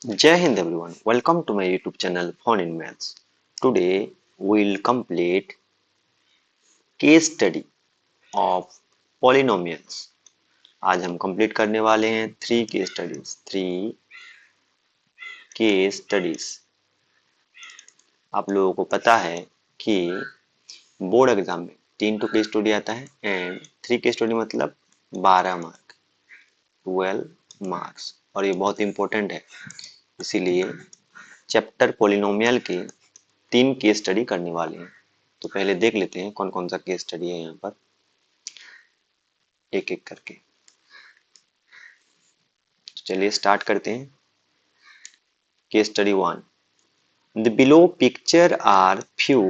Jai Hind everyone, welcome to my YouTube channel Fun in Maths. Today we'll complete case study of polynomials. आज हम complete करने वाले हैं three case studies. आप लोगों को पता है कि बोर्ड एग्जाम में 3 केस स्टडी आता है एंड 3 केस स्टडी मतलब 12 मार्क 12 मार्क्स और ये बहुत इंपॉर्टेंट है। इसीलिए चैप्टर पोलिनोमियल के 3 केस स्टडी करने वाले हैं। तो पहले देख लेते हैं कौन कौन सा केस स्टडी है यहाँ पर एक एक करके। तो चलिए स्टार्ट करते हैं। Case study 1। The below picture are few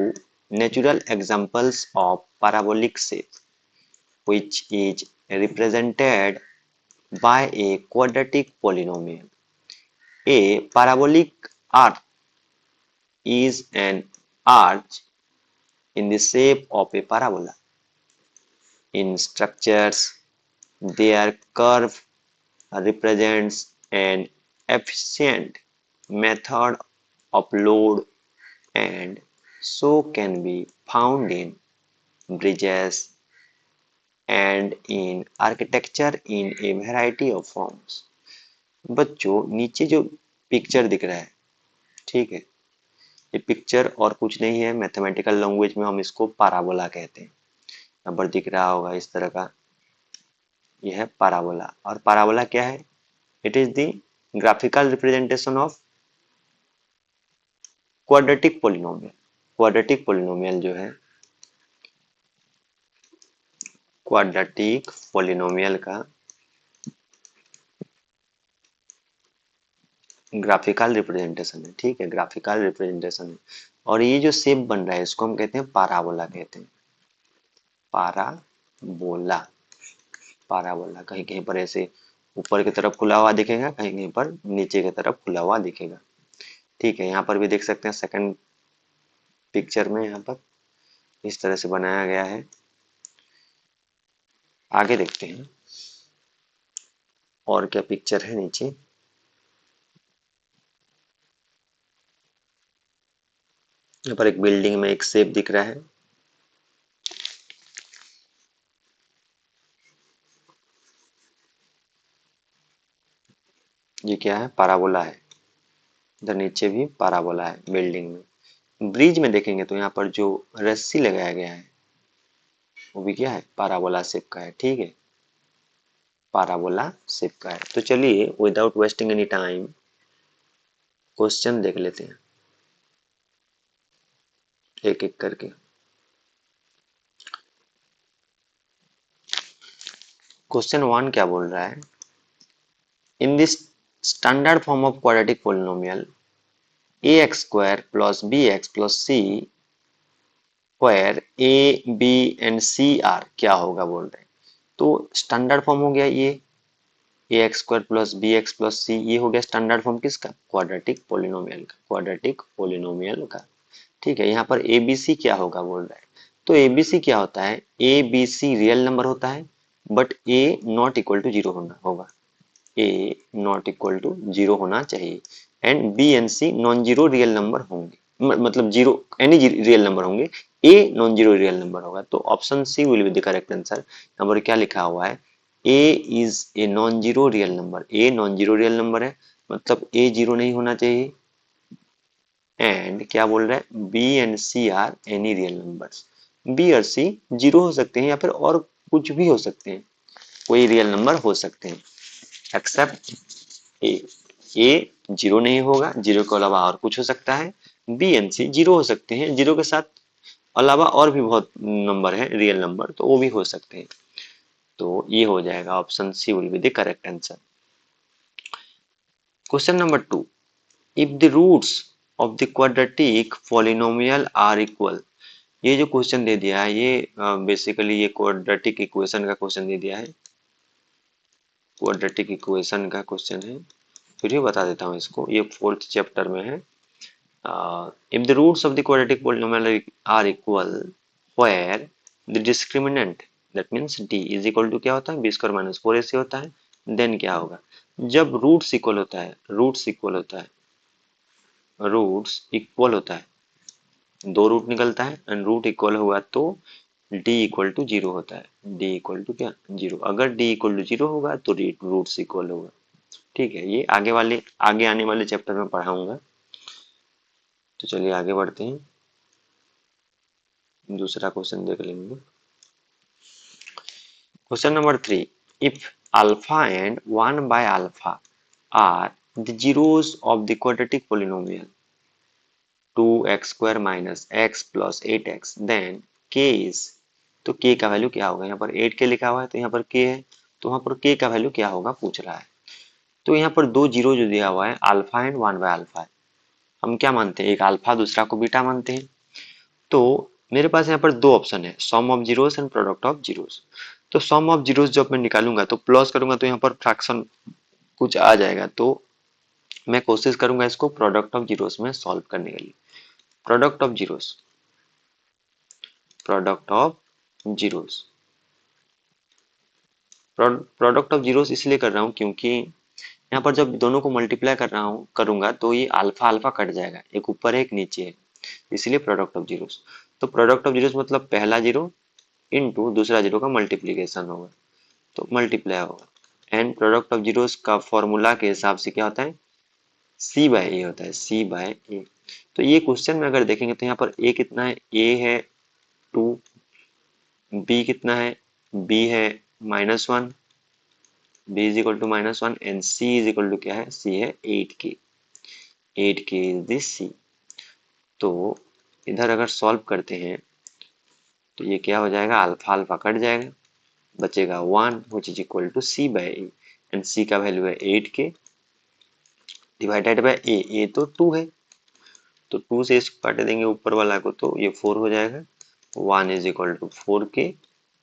natural examples of parabolic shape which is represented by a quadratic polynomial. A parabolic arc is an arch in the shape of a parabola. In structures, their curve represents an efficient method of load and so can be found in bridges and in architecture in a variety of forms. बच्चों नीचे जो picture दिख रहा है, ठीक है, ये picture और कुछ नहीं है। मैथमेटिकल लैंग्वेज में हम इसको पैराबोला कहते हैं। यहाँ पर दिख रहा होगा इस तरह का, यह है पैराबोला। और पैराबोला क्या है? It is the graphical representation of quadratic polynomial. Quadratic polynomial जो है, क्वाड्रेटिक पोलिनोमियल का ग्राफिकल रिप्रेजेंटेशन है, ठीक है, ग्राफिकल रिप्रेजेंटेशन है। और ये जो शेप बन रहा है इसको हम कहते हैं पैराबोला कहते हैं। पैराबोला, पैराबोला कहीं कहीं पर ऐसे ऊपर की तरफ खुला हुआ दिखेगा, कहीं कहीं पर नीचे की तरफ खुला हुआ दिखेगा, ठीक है। यहाँ पर भी देख सकते हैं सेकंड पिक्चर में, यहाँ पर इस तरह से बनाया गया है। आगे देखते हैं और क्या पिक्चर है नीचे। यहाँ पर एक बिल्डिंग में एक शेप दिख रहा है। ये क्या है? पैराबोला है। इधर नीचे भी पैराबोला है बिल्डिंग में। ब्रिज में देखेंगे तो यहाँ पर जो रस्सी लगाया गया है वो भी क्या है? पैराबोला शेप का है, ठीक है, पैराबोला शेप का है। तो चलिए without wasting any time question देख लेते हैं एक एक करके। क्वेश्चन 1 क्या बोल रहा है? In this standard form of quadratic polynomial ax square plus bx plus c square a b and c r क्या होगा बोल रहे हैं। तो स्टैंडर्ड फॉर्म हो गया ये ax square plus bx plus c, ये हो गया स्टैंडर्ड फॉर्म किसका? क्वाड्रेटिक पोलिनोमियल का, क्वाड्रेटिक पोलिनोमियल का, ठीक है। यहाँ पर abc क्या होगा बोल रहा है। तो abc क्या होता है? abc रियल नंबर होता है but a not equal to zero होना होगा, a not equal to zero होना चाहिए and b and c non zero real number होंगे, मतलब जीरो एनी रियल नंबर होंगे, a non zero real number होगा। तो option C will be the correct answer. यहाँ पर क्या लिखा हुआ है? a is A non zero real number. a non zero real number है मतलब a जीरो नहीं होना चाहिए। एंड क्या बोल रहा है? b and c are any real numbers. b और c जीरो हो सकते हैं या फिर और कुछ भी हो सकते हैं, कोई रियल नंबर हो सकते हैं एक्सेप्ट ए। ए जीरो नहीं होगा, जीरो के अलावा और कुछ हो सकता है। बी एंड सी जीरो हो सकते हैं, जीरो के साथ अलावा और भी बहुत नंबर है रियल नंबर, तो वो भी हो सकते हैं। तो ये हो जाएगा option C will be the correct answer. Question number 2। If the roots of the quadratic polynomial are equal. ये जो क्वेश्चन दे दिया है ये बेसिकली ये क्वाड्रेटिक इक्वेशन का क्वेश्चन दे दिया है, क्वाड्रेटिक इक्वेशन का क्वेश्चन है। फिर भी बता देता हूँ इसको, ये 4th चैप्टर में है। If the roots of the quadratic polynomial are equal where the discriminant that means d is equal to क्या होता है? b स्क्वायर माइनस 4ac होता है, देन क्या होगा? जब रूट्स इक्वल होता है, रूट्स इक्वल होता है, रूट्स इक्वल होता है, दो रूट निकलता है एंड रूट इक्वल हुआ तो डी इक्वल टू जीरो होता है। डी इक्वल टू क्या, जीरो। अगर डी इक्वल टू जीरो होगा तो रूट्स इक्वल होगा। ठीक है, ये आगे आने वाले चैप्टर में पढ़ाऊंगा। तो चलिए आगे बढ़ते हैं, दूसरा क्वेश्चन देख लेंगे। Question number 3, if alpha and 1 by alpha are the zeros of the quadratic polynomial 2x square minus x plus 8x then k is, तो k का वैल्यू क्या होगा? यहाँ पर 8k लिखा हुआ है तो यहाँ पर k है, तो वहां पर k का वैल्यू क्या होगा पूछ रहा है। तो यहाँ पर दो जीरो जो दिया हुआ है, अल्फा एंड 1 by अल्फा है, हम क्या मानते हैं, एक अल्फा दूसरा को बीटा मानते हैं। तो मेरे पास यहाँ पर दो ऑप्शन है, sum of zeros and product of zeros. तो सम ऑफ जीरोस जब मैं निकालूंगा तो प्लस करूंगा तो यहाँ पर फ्रैक्शन कुछ आ जाएगा, तो मैं कोशिश करूंगा इसको प्रोडक्ट ऑफ जीरोस में सॉल्व करने के लिए। Product of zeros, product of zeros, product of zeros इसलिए कर रहा हूँ क्योंकि यहाँ पर जब दोनों को मल्टीप्लाई कर रहा हूँ करूंगा तो ये अल्फा अल्फा कट जाएगा, एक ऊपर है एक नीचे है, इसलिए प्रोडक्ट ऑफ जीरोस। तो प्रोडक्ट ऑफ जीरोस मतलब पहला जीरो इनटू दूसरा जीरो का मल्टीप्लीकेशन होगा, तो मल्टीप्लाई होगा। एंड प्रोडक्ट ऑफ जीरोस का फॉर्मूला के हिसाब से क्या होता है, सी बाय ए होता है, सी बाय ए। तो ये क्वेश्चन में अगर देखेंगे तो यहाँ पर ए कितना है, ए है 2, बी कितना है, बी है -1, B is equal to -1 and C is equal to क्या है, सी है 8k, 8k इज दिस सी। तो इधर अगर सॉल्व करते हैं तो ये क्या हो जाएगा, अल्फा अल्फा कट जाएगा, बचेगा 1 which is equal to C by A and C का वैल्यू है 8k डिवाइडेड बाय ए, ए तो 2 है, तो 2 से इसको काट देंगे ऊपर वाला को तो ये 4 हो जाएगा। 1 is equal to 4k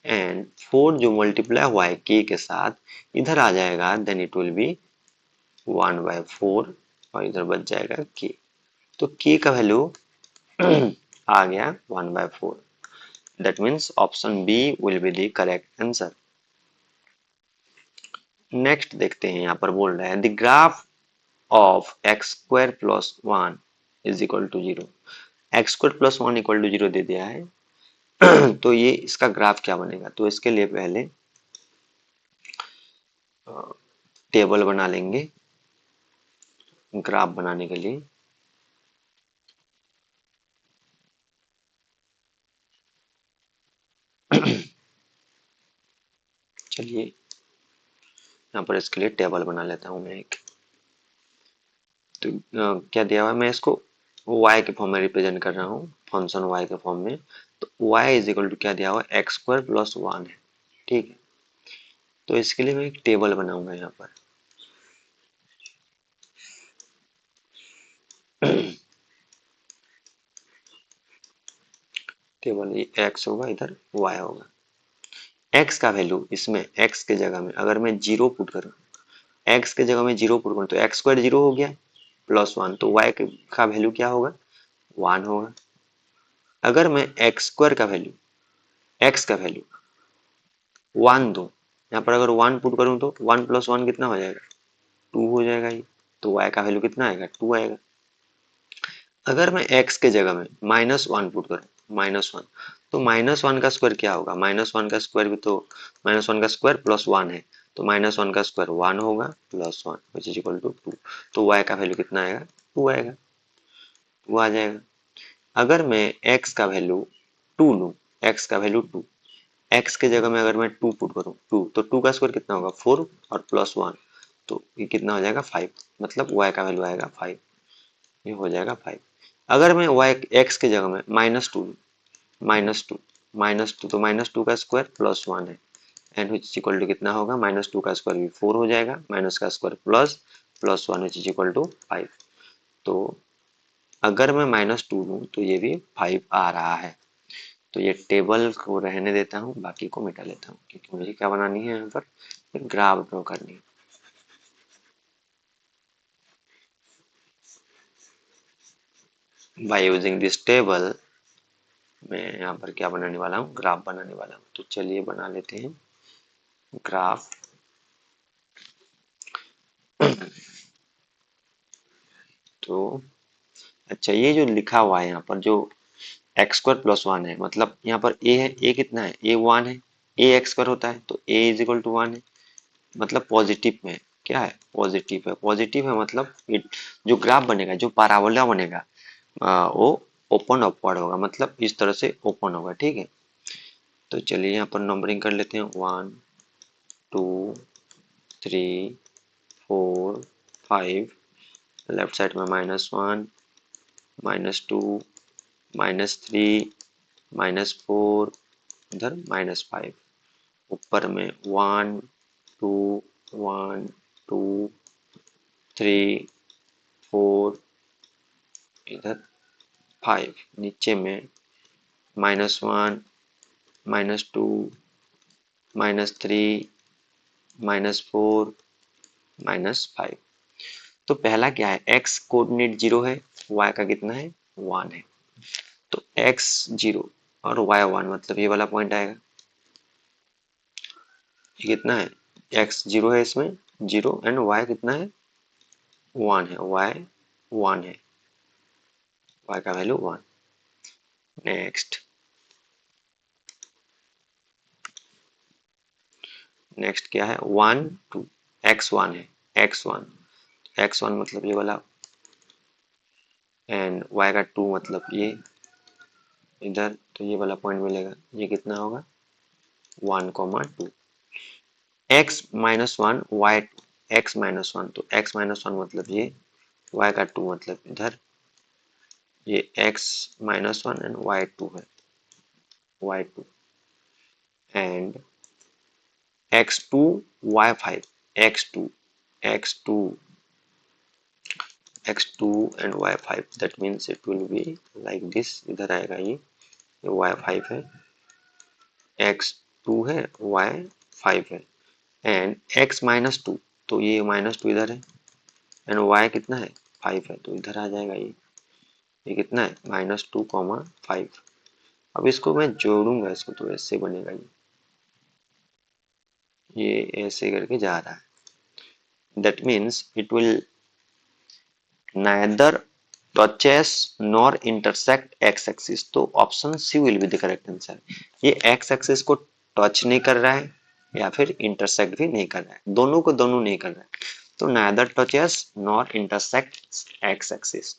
and 4 जो मल्टीप्लाई हुआ है k के साथ इधर आ जाएगा, then it will be 1 by 4 और इधर बच जाएगा k। तो k का वैल्यू आ गया 1 by 4। That means option B will be the correct answer. Next देखते हैं, यहाँ पर बोल रहा है the graph of X square plus 1 is equal to 0। X square plus 1 equal to 0 दे दिया है तो ये इसका ग्राफ क्या बनेगा, तो इसके लिए पहले टेबल बना लेंगे ग्राफ बनाने के लिए। चलिए यहाँ पर इसके लिए टेबल बना लेता हूँ मैं एक। तो क्या दिया हुआ है, मैं इसको y के फॉर्म में रिप्रेजेंट कर रहा हूँ, फंक्शन y के फॉर्म में। तो y इज इक्वल टू क्या दिया हुआ है, एक्स स्क्वायर प्लस 1 है, ठीक है। तो इसके लिए मैं एक टेबल बनाऊंगा यहाँ पर टेबल, ये x होगा इधर y होगा। x का वैल्यू इसमें x के जगह में अगर मैं जीरो पुट करूँ, x के जगह में जीरो पुट करूँ तो एक्स स्क्वायर जीरो हो गया प्लस 1, तो y का वैल्यू क्या होगा, 1 होगा। अगर मैं एक्स स्क्वायर का वैल्यू, x का वैल्यू 1 दूं, यहाँ पर अगर 1 पुट करूँ तो 1 प्लस 1 कितना हो जाएगा, 2 हो जाएगा ये। तो y का वैल्यू कितना आएगा, 2 आएगा। अगर मैं x के जगह में -1 पुट करूँ, -1, तो -1 का स्क्वायर क्या होगा, -1 का स्क्वायर भी तो -1 का स्क्वायर प्लस 1 है, तो -1 का स्क्वायर 1 होगा plus 1 which is equal to 2। तो y का वैल्यू कितना आएगा, 2 आएगा, 2 आ जाएगा। अगर मैं x का वैल्यू 2 लूँ, x का वैल्यू 2, x के जगह में अगर मैं 2 पुट करूँ 2, तो 2 का स्क्वायर कितना होगा, 4 और प्लस 1, तो ये कितना हो जाएगा, 5, मतलब y का वैल्यू आएगा 5, ये हो जाएगा 5। अगर मैं y x के जगह में -2, -2, -2, तो -2 का स्क्वायर प्लस 1 है and which is equal to कितना होगा, -2 का स्क्वायर भी 4 हो जाएगा, माइनस का square plus 1 which is equal to 5। तो अगर मैं -2 लूँ तो ये भी 5 आ रहा है। तो ये टेबल को रहने देता हूँ, बाकी को मिटा लेता हूँ क्योंकि मुझे क्या बनानी है, यहाँ पर ग्राफ ड्रॉ करनी है। बाय यूजिंग दिस टेबल मैं यहाँ पर क्या बनाने वाला हूँ, ग्राफ बनाने वाला हूँ। तो चलिए बना लेते हैं ग्राफ। तो अच्छा, ये जो लिखा हुआ है यहाँ पर जो एक्स स्क्वायर प्लस वन है, मतलब यहाँ पर ए है, ए कितना है, ए वन है, ए एक्स स्क्वायर होता है तो ए इज इक्वल टू वन है, मतलब पॉजिटिव में क्या है, पॉजिटिव है, पॉजिटिव है मतलब जो ग्राफ बनेगा, जो पैराबोला बनेगा वो ओपन अपवर्ड होगा, मतलब इस तरह से ओपन होगा, ठीक है। तो चलिए यहाँ पर नंबरिंग कर लेते हैं, 1 2 3 4 5, लेफ्ट साइड में -1 -2 -3 -4, इधर -5, ऊपर में 1 2 1 2 3 4, इधर 5, नीचे में -1 -2 -3 -4 -5। तो पहला क्या है, x कोऑर्डिनेट 0 है, y का कितना है 1 है, तो x 0 और y 1, मतलब ये वाला पॉइंट आएगा, ये कितना है, x 0 है इसमें 0 एंड y कितना है 1 है, y 1 है, y का वैल्यू 1। नेक्स्ट नेक्स्ट क्या है 1 2, x 1 है, x 1 मतलब ये वाला, एंड y का 2 मतलब ये इधर, तो ये वाला पॉइंट मिलेगा, ये कितना होगा 1,2, x -1 y 2, x -1, तो x -1 मतलब ये, y का 2 मतलब इधर, ये x -1 एंड y 2 है, y 2 and x2 y 5, x2 x2 x2 and y 5, that means it will be like this, इधर आएगा ये y 5 है, x2 है, y 5 है, एंड x -2, तो ये -2 इधर है, एंड y कितना है 5 है, तो इधर आ जाएगा ये कितना है -2,5। अब इसको मैं जोड़ूंगा इसको, तो ऐसे बनेगा ये ऐसे करके जा रहा है, that means it will neither touches nor intersect x axis, तो option C will be the correct answer. ये x एक्सिस को टच नहीं कर रहा है या फिर इंटरसेक्ट भी नहीं कर रहा है, दोनों को दोनों नहीं कर रहा है, तो neither touches nor intersects x axis,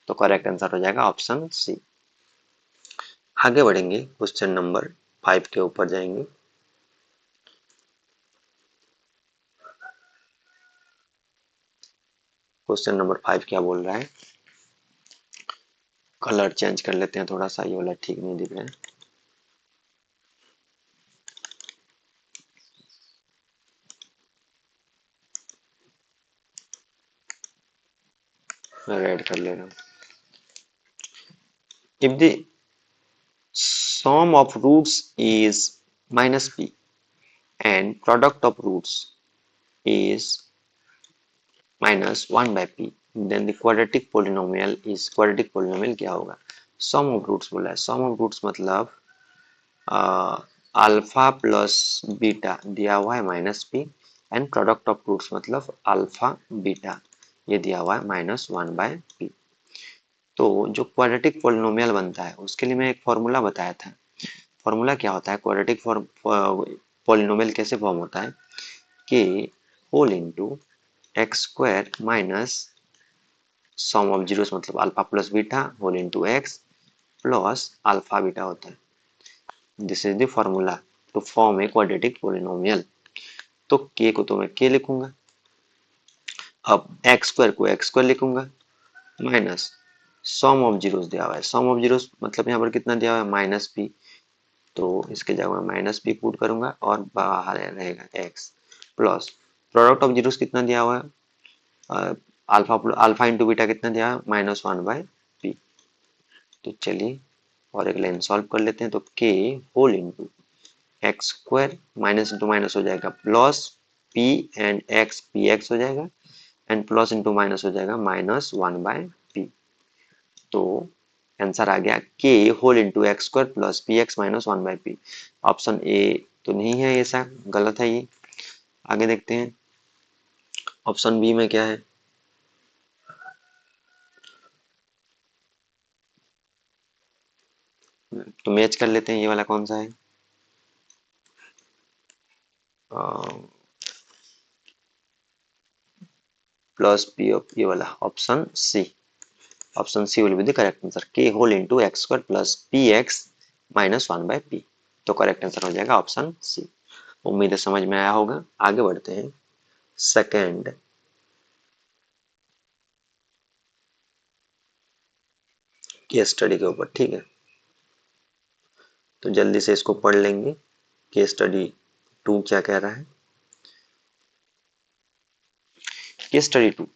तो करेक्ट आंसर हो जाएगा ऑप्शन सी। आगे बढ़ेंगे, क्वेश्चन नंबर 5 के ऊपर जाएंगे। क्वेश्चन नंबर 5 क्या बोल रहा है, कलर चेंज कर लेते हैं थोड़ा सा, ये वाला ठीक नहीं दिख रहा है, रेड कर ले रहा हूँ। If the sum of roots is -p and product of roots is -1/p, then the quadratic polynomial is, quadratic polynomial क्या होगा, sum of roots बोला है, sum of roots मतलब अल्फा प्लस बीटा दिया हुआ है -p, and product of roots मतलब alpha beta, ये दिया हुआ है -1/p। तो जो क्वाड्रेटिक पोलिनोमियल बनता है उसके लिए मैं एक फॉर्मूला बताया था, फॉर्मूला क्या होता है, क्वाड्रेटिक पॉलिनोमियल कैसे फॉर्म होता है कि whole into X square minus sum of zeros मतलब alpha plus beta whole into X plus alpha beta होता है, this is the formula to form a quadratic polynomial. तो के को तो मैं के लिखूंगा, अब एक्स स्क्वायर को एक्स स्क्वायर लिखूंगा, माइनस सम ऑफ जीरोस दिया हुआ है, सम ऑफ जीरोस मतलब यहाँ पर कितना दिया हुआ है -p, तो इसके जगह मैं -p पुट करूंगा और बाहर रहेगा x, plus product of zeros कितना दिया हुआ है, अल्फा इंटू बीटा कितना दिया है -1/p। तो चलिए और एक लाइन सॉल्व कर लेते हैं, तो k whole into X square minus into minus हो जाएगा plus p and x P X हो जाएगा, एंड प्लस इंटू माइनस हो जाएगा -1/p। तो आंसर आ गया k whole into X square plus P X -1/p। Option A तो नहीं है, ऐसा गलत है ये। आगे देखते हैं ऑप्शन बी में क्या है, तो मैच कर लेते हैं, ये वाला कौन सा है, प्लस पी ऑफ, ये वाला option C, option C will be the correct answer, K whole into X square plus P X minus one by P. तो करेक्ट आंसर हो जाएगा ऑप्शन सी। उम्मीद है समझ में आया होगा। आगे बढ़ते हैं सेकेंड केस स्टडी के ऊपर, ठीक है। तो जल्दी से इसको पढ़ लेंगे, केस स्टडी टू क्या कह रहा है। Case study two,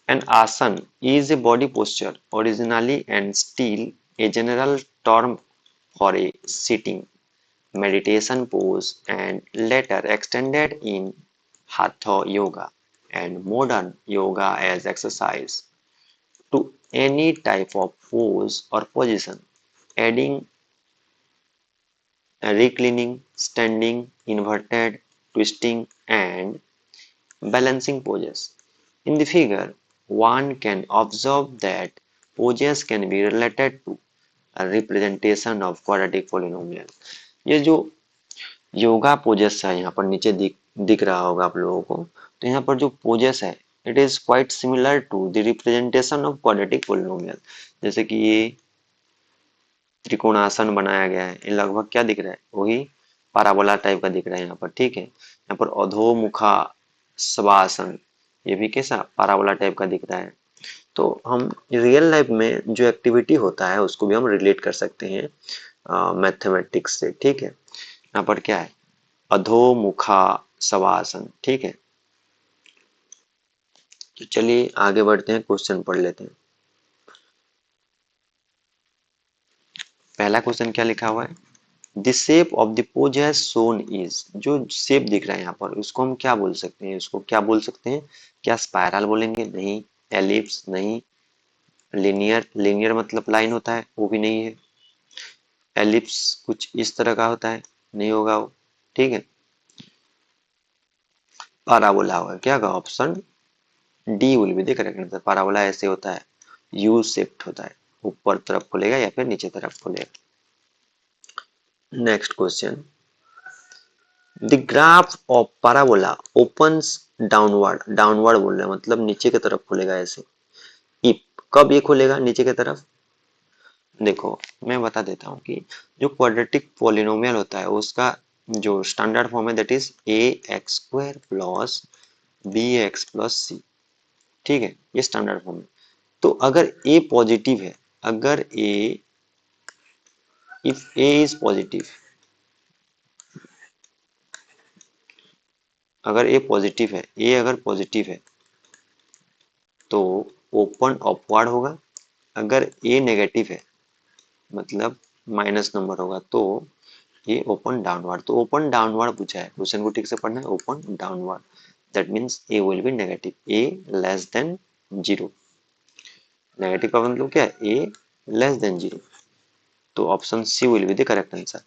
an asan is a body posture originally and still a general term for a sitting meditation pose and later extended in hatha yoga and modern yoga as exercise to any type of pose or position, adding reclining, standing, inverted, twisting, and balancing poses. In the figure, one can observe that poses can be related to a representation of quadratic polynomial. ये जो yoga poses है यहाँ पर नीचे दिख रहा होगा आप लोगों को, तो यहाँ पर जो पोजेस है it is quite similar to the representation of quadratic polynomial. जैसे कि ये त्रिकोणासन बनाया गया है, ये लगभग क्या दिख रहा है, वही पाराबोला टाइप का दिख रहा है यहाँ पर, ठीक है। यहाँ पर अधोमुखा शवासन, ये भी कैसा पाराबोला टाइप का दिख रहा है। तो हम रियल लाइफ में जो एक्टिविटी होता है उसको भी हम रिलेट कर सकते हैं मैथमेटिक्स से, ठीक है। यहाँ पर क्या है, अधोमुखा शवासन, ठीक है। तो चलिए आगे बढ़ते हैं, क्वेश्चन पढ़ लेते हैं। पहला क्वेश्चन क्या लिखा हुआ है, the shape of the pose as shown is, जो शेप दिख रहा है यहाँ पर उसको हम क्या बोल सकते हैं, उसको क्या बोल सकते हैं, क्या स्पाइरल बोलेंगे, नहीं। एलिप्स, नहीं। लिनियर, लिनियर मतलब लाइन होता है, वो भी नहीं है। एलिप्स कुछ इस तरह का होता है, नहीं होगा वो, ठीक है। पाराबोला होगा, क्या होगा, option D will be the correct answer. Parabola ऐसे होता है, यू शेप्ड होता है, ऊपर तरफ खुलेगा या फिर नीचे तरफ खुलेगा। Next question, the graph of parabola opens downward, downward बोल रहे हैं मतलब नीचे की तरफ खुलेगा ऐसे। इफ, कब ये खुलेगा नीचे की तरफ, देखो मैं बता देता हूँ कि जो क्वाड्रेटिक पॉलिनोमियल होता है उसका जो स्टैंडर्ड फॉर्म है that is A X square plus B X plus C, ठीक है, ये स्टैंडर्ड फॉर्म है। तो अगर ए पॉजिटिव है, अगर ए, इफ ए इज पॉजिटिव, अगर ए पॉजिटिव है, ए अगर पॉजिटिव है तो ओपन अपवर्ड होगा। अगर ए नेगेटिव है मतलब माइनस नंबर होगा तो ये ओपन डाउनवर्ड। तो ओपन डाउनवर्ड पूछा है, क्वेश्चन को ठीक से पढ़ना है, open downward that means A will be negative, A less than zero. Negative का मतलब क्या है, ए लेस देन जीरो। तो option C will be the correct answer.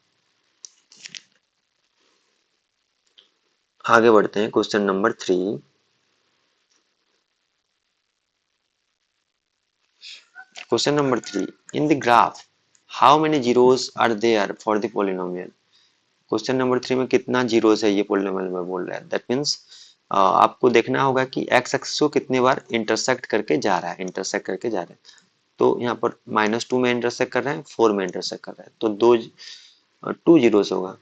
आगे बढ़ते हैं, question number three. Question number three, in the graph how many zeros are there for the polynomial. Question number three में कितना zeros है ये polynomial में बोल रहा है, दैट मीन्स आपको देखना होगा कि एक्स एक्सिस को कितने बार इंटरसेक्ट करके जा रहा है, इंटरसेक्ट करके जा रहा है। तो यहाँ पर -2 में इंटरसेक्ट कर रहे हैं, 4 में इंटरसेक्ट कर रहा है, तो दो टू जीरो से होगा,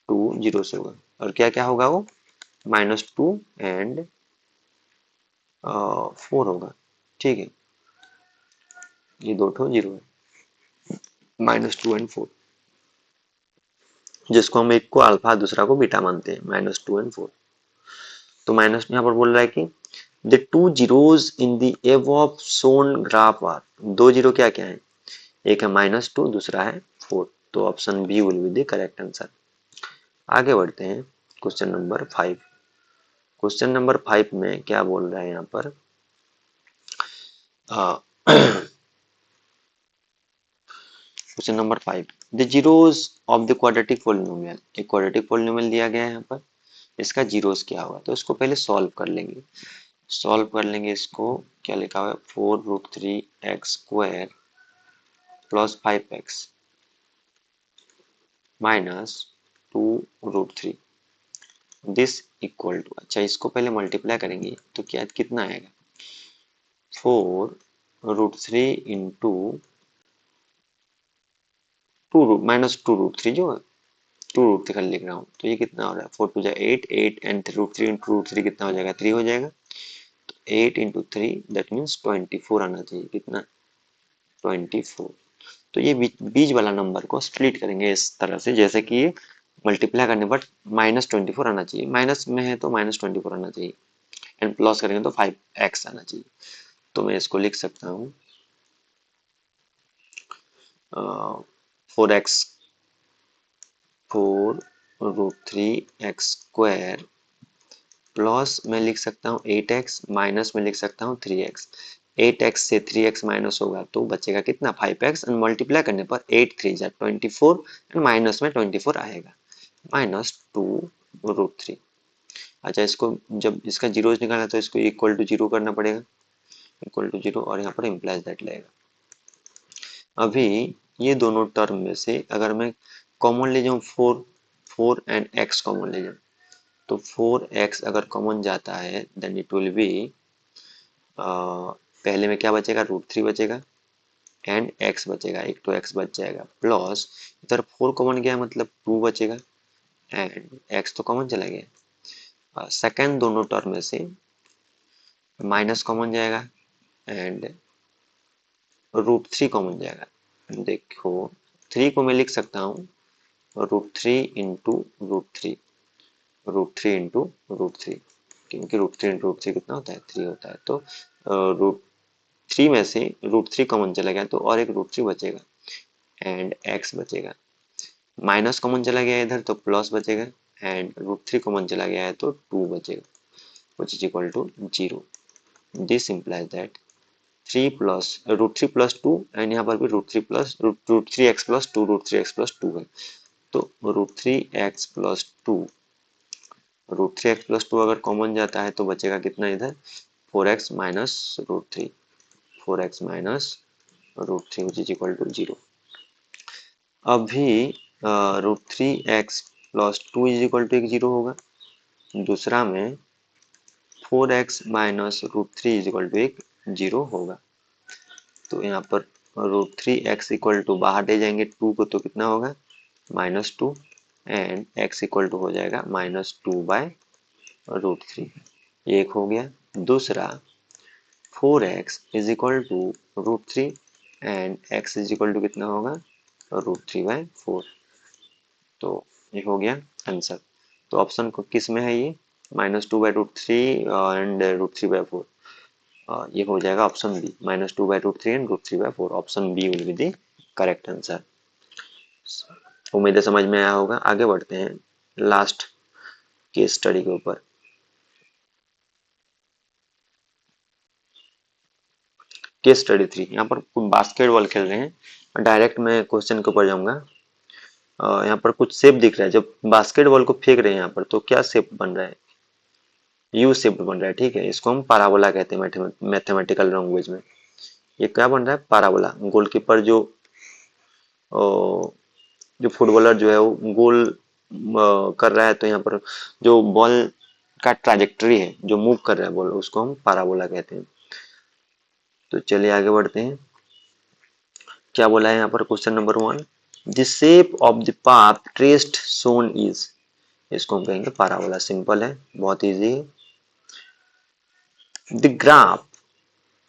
टू जीरो से होगा। और क्या क्या होगा वो, -2 एंड 4 होगा, ठीक है। ये दो ठो जीरो है, -2 एंड 4, जिसको हम एक को अल्फा दूसरा को बीटा मानते हैं, -2 एंड 4। तो माइनस यहाँ पर बोल रहा है कि the two zeros in the above shown graph are, दो जीरो क्या क्या है, एक है -2, दूसरा है 4। तो option B will be the correct answer. आगे बढ़ते हैं, क्वेश्चन नंबर 5। क्वेश्चन नंबर 5 में क्या बोल रहा है यहाँ पर, question number 5, the zeros of the quadratic polynomial, एक क्वाड्रेटिक पोलिनोमियल दिया गया है यहाँ पर, इसका जीरोस क्या होगा। तो इसको पहले सॉल्व कर लेंगे, सॉल्व कर लेंगे इसको। क्या लिखा हुआ है, 4√3 X square plus 5 X, minus 2√3 this equal to, अच्छा इसको पहले मल्टीप्लाई करेंगे तो क्या कितना आएगा, 4√3 इंटू -2√3 जो 2√3 का लिख रहा हूँ, तो ये कितना हो रहा है, 4 टू जा 8, 8 एंड √3 इंटू √3 कितना हो जाएगा, 3 हो जाएगा। 8 इंटू 3 दैट मीन्स 24 आना चाहिए, कितना 24। तो ये बीच वाला नंबर को स्प्लिट करेंगे इस तरह से, जैसे कि ये मल्टीप्लाई करने पर -24 आना चाहिए, माइनस में है तो -24 आना चाहिए, एंड प्लस करेंगे तो 5x आना चाहिए। तो मैं इसको लिख सकता हूँ 4x 4√3x² प्लस मैं लिख सकता हूँ 8x, माइनस में लिख सकता हूँ 3x। 8x से 3x माइनस होगा तो बचेगा कितना, 5x, एंड मल्टीप्लाई करने पर 8 3 जा 24 एंड माइनस में 24 आएगा, -2√3। अच्छा इसको जब इसका जीरो निकालना तो इसको इक्वल टू जीरो करना पड़ेगा, इक्वल टू जीरो, और यहाँ पर इम्प्लाइज दैट लगेगा। अभी ये दोनों टर्म में से अगर मैं कॉमन ले जाऊँ 4 एंड x कॉमन ले जाऊँ, तो 4x अगर कॉमन जाता है देन इट विल बी, पहले में क्या बचेगा, √3 बचेगा एंड x बचेगा, एक तो x बच जाएगा, प्लस इधर 4 कॉमन गया मतलब 2 बचेगा एंड x तो कॉमन चला गया। सेकंड दोनों टर्म में से माइनस कॉमन जाएगा एंड √3 कॉमन जाएगा। देखो 3 को मैं लिख सकता हूँ √3 इंटू √3, √3 इंटू √3, क्योंकि √3 इंटू √3 कितना होता है, 3 होता है। तो √3 में से √3 कॉमन चला गया तो और एक √3 बचेगा एंड x बचेगा, माइनस कॉमन चला गया इधर तो प्लस बचेगा एंड √3 कॉमन चला गया है तो 2 बचेगा, which is equal to 0। This implies that 3 plus √3 plus 2 and यहाँ पर भी √3x प्लस 2, √3x प्लस 2 है, तो √3x प्लस 2 अगर कॉमन जाता है तो बचेगा कितना इधर, 4x minus √3, 4x minus √3 which is equal to 0। अभी √3x plus 2 is equal to एक 0 होगा, दूसरा में 4x minus √3 is equal to एक 0 होगा। तो यहाँ पर √3x इक्वल टू बाहर ले जाएंगे 2 को तो कितना होगा, -2 एंड x इक्वल टू हो जाएगा -2/√3, ये एक हो गया। दूसरा 4x is equal to √3 and x is equal to कितना होगा, √3/4, तो ये हो गया आंसर। तो ऑप्शन को किस में है ये, -2/√3 एंड √3/4, ये हो जाएगा option B, -2/√3 and √3/4, option B will be the correct answer. उम्मीद है समझ में आया होगा। आगे बढ़ते हैं लास्ट केस स्टडी के ऊपर। केस स्टडी 3, यहाँ पर बास्केटबॉल खेल रहे हैं, डायरेक्ट मैं क्वेश्चन के ऊपर जाऊंगा। यहाँ पर कुछ शेप दिख रहा है, जब बास्केटबॉल को फेंक रहे हैं यहाँ पर तो क्या शेप बन रहा है, यू शेप बन रहा है, ठीक है, इसको हम पाराबोला कहते हैं मैथमेटिकल लैंग्वेज में। ये क्या बन रहा है, पाराबोला। गोलकीपर ओ, जो फुटबॉलर जो है वो गोल कर रहा है, तो यहाँ पर जो बॉल का ट्राजेक्टरी है, जो मूव कर रहा है बॉल, उसको हम पाराबोला कहते हैं। तो चलिए आगे बढ़ते हैं। क्या बोला है यहाँ पर, question number 1, the shape of the path traced shown is, इसको हम कहेंगे पाराबोला। सिंपल है, बहुत इजी है। The graph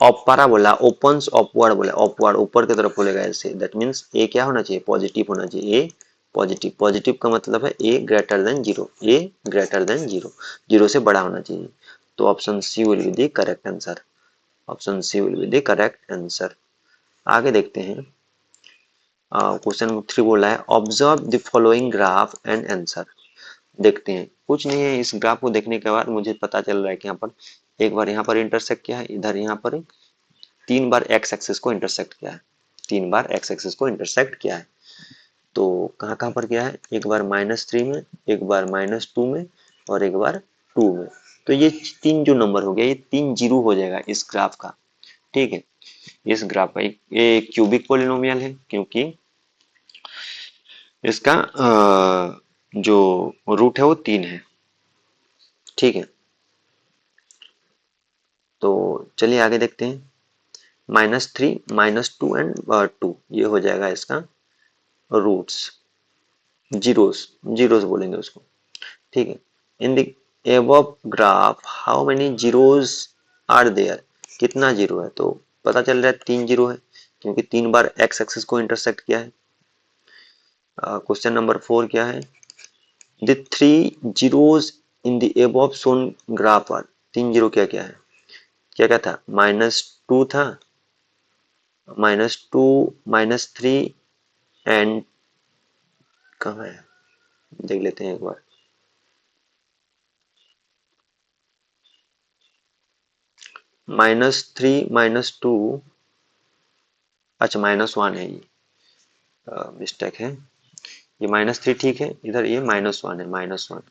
of parabola opens upward, बोला अपवर्ड, ऊपर की तरफ बोलेगा ऐसे, दैट मीन्स ए क्या होना चाहिए, पॉजिटिव होना चाहिए, ए पॉजिटिव। पॉजिटिव का मतलब है a greater than zero, a greater than zero, zero से बड़ा होना चाहिए। तो option C will be the correct answer, option C will be the correct answer. आगे देखते हैं। क्वेश्चन 3 बोला है observe the following graph and answer. देखते हैं, कुछ नहीं है, इस ग्राफ को देखने के बाद मुझे पता चल रहा है कि यहाँ पर एक बार यहाँ पर इंटरसेक्ट किया है, इधर यहाँ पर 3 बार एक्स एक्सिस को इंटरसेक्ट किया है, 3 बार एक्स एक्सिस को इंटरसेक्ट किया है। तो कहाँ कहाँ पर किया है, एक बार -3 में, एक बार -2 में और एक बार 2 में। तो ये 3 जो नंबर हो गया, ये 3 जीरो हो जाएगा इस ग्राफ का, ठीक है। इस ग्राफ का ये क्यूबिक पोलिनोमियल है, क्योंकि इसका जो रूट है वो 3 है। ठीक है, तो चलिए आगे देखते हैं। -3 -2 एंड 2, ये हो जाएगा इसका रूट्स। जीरोस, जीरोस बोलेंगे उसको। ठीक है, in the above graph how many zeros are there, कितना जीरो है, तो पता चल रहा है 3 जीरो है, क्योंकि 3 बार एक्स एक्सिस को इंटरसेक्ट किया है। क्वेश्चन नंबर 4 क्या है, the 3 in the above shown graph are, 3 zero क्या क्या है, क्या क्या था, -2 था, -2, -3 एंड कहाँ है, देख लेते हैं एक बार। -3 -2, अच्छा -1 है ये, मिस्टेक है, ये -3 ठीक है, इधर ये -1 है, -1,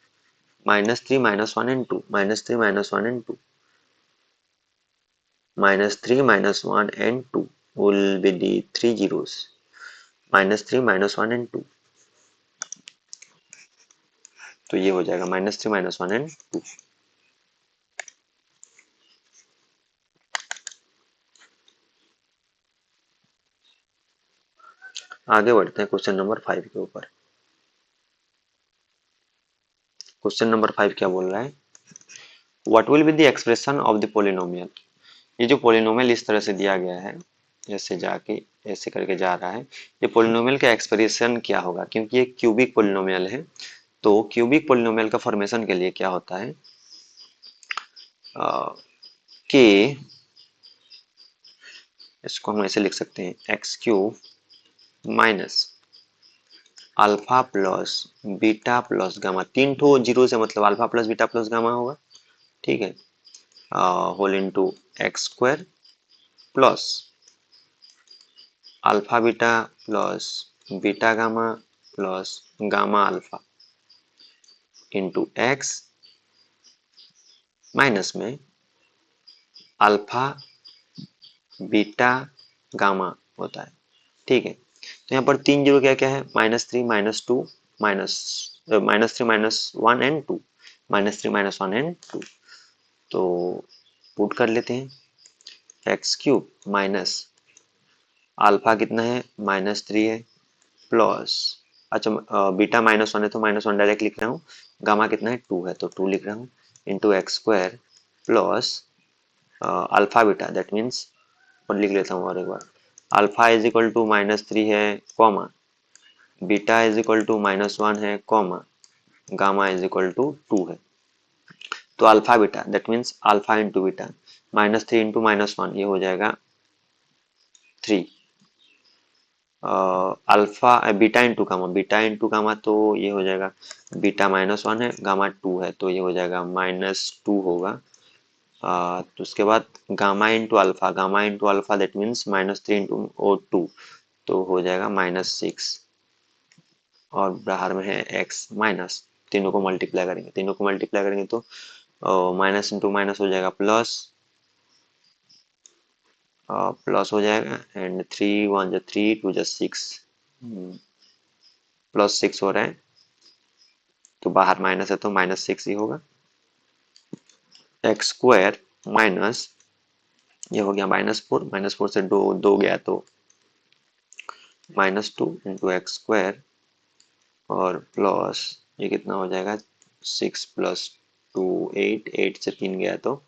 -3 -1 and 2, -3 -1 and 2, -3 -1 and 2 will be the 3 zeros, -3 -1 and 2, तो ये हो जाएगा -3 -1 एंड 2। आगे बढ़ते हैं क्वेश्चन नंबर 5 के ऊपर। क्वेश्चन नंबर 5 क्या बोल रहा है, what will be the expression of the polynomial. ये जो पोलिनोमियल इस तरह से दिया गया है, ऐसे जाके ऐसे करके जा रहा है, ये पोलिनोमियल का एक्सप्रेशन क्या होगा, क्योंकि ये क्यूबिक पोलिनोमियल है। तो क्यूबिक पोलिनोमियल का फॉर्मेशन के लिए क्या होता है, कि इसको हम ऐसे लिख सकते हैं, x³ minus alpha plus beta plus gamma, 3 zero से मतलब alpha plus beta plus gamma होगा। ठीक है, whole into x² plus alpha beta plus beta gamma plus gamma alpha into x minus में अल्फा बीटा गामा होता है। ठीक है, तो यहाँ पर 3 जीरो क्या क्या है, -3 -2 माइनस -3 -1 एंड 2, -3 -1 एंड 2, तो पुट कर लेते हैं, x³ माइनस अल्फा कितना है, -3 है, प्लस, अच्छा बीटा -1 है तो -1 डायरेक्ट लिख रहा हूँ, गामा कितना है 2 है तो 2 लिख रहा हूँ, into x² plus alpha beta, that means, और लिख लेता हूँ और एक बार, अल्फा इज इक्वल टू -3 है, comma beta is equal to -1 है, comma gamma is equal to 2 है। तो alpha beta that means alpha into beta, -3 into -1 ये हो जाएगा 3, अल्फा बीटा इंटू गामा तो ये हो जाएगा, बीटा -1 है, गामा 2 है तो ये हो जाएगा -2 होगा। तो उसके बाद gamma into alpha that means -3 into 2, तो हो जाएगा -6, और बाहर में है x माइनस, तीनों को मल्टीप्लाई करेंगे तो माइनस इंटू माइनस हो जाएगा प्लस, प्लस हो जाएगा, एंड 3 1 जा 3 2 जा 6, +6 हो रहा है, तो बाहर माइनस है तो -6 ही होगा। x² माइनस, ये हो गया -4 से दो गया तो -2 इंटू x², और प्लस ये कितना हो जाएगा, 6 + 2 8, 8 से 3 गया तो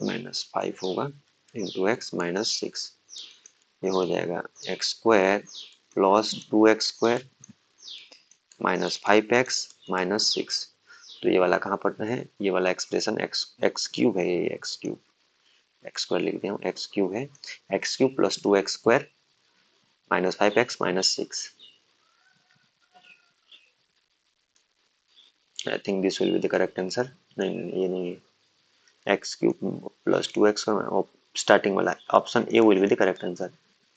-5 होगा, इंटू x -6, ये हो जाएगा x² प्लस 2x² -5x -6, तो ये वाला कहाँ पर है, ये वाला एक्सप्रेशन x³ है, ये x² लिख दिया हूँ, x³ है, x³ plus 2x² -5x -6, I think this will be the correct answer. नहीं ये नहीं है, x³ प्लस 2x², स्टार्टिंग वाला option A will be the correct answer,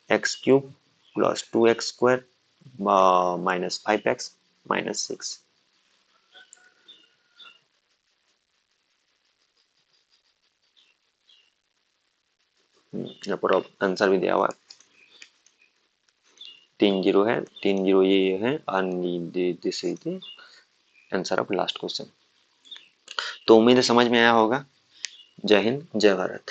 x³ plus 2x² -5x -6। यहाँ पर आंसर भी दिया हुआ है। तीन जीरो है, तीन जीरो ये है, and this is the answer of last question. तो उम्मीद है समझ में आया होगा। जय हिंद, जय भारत।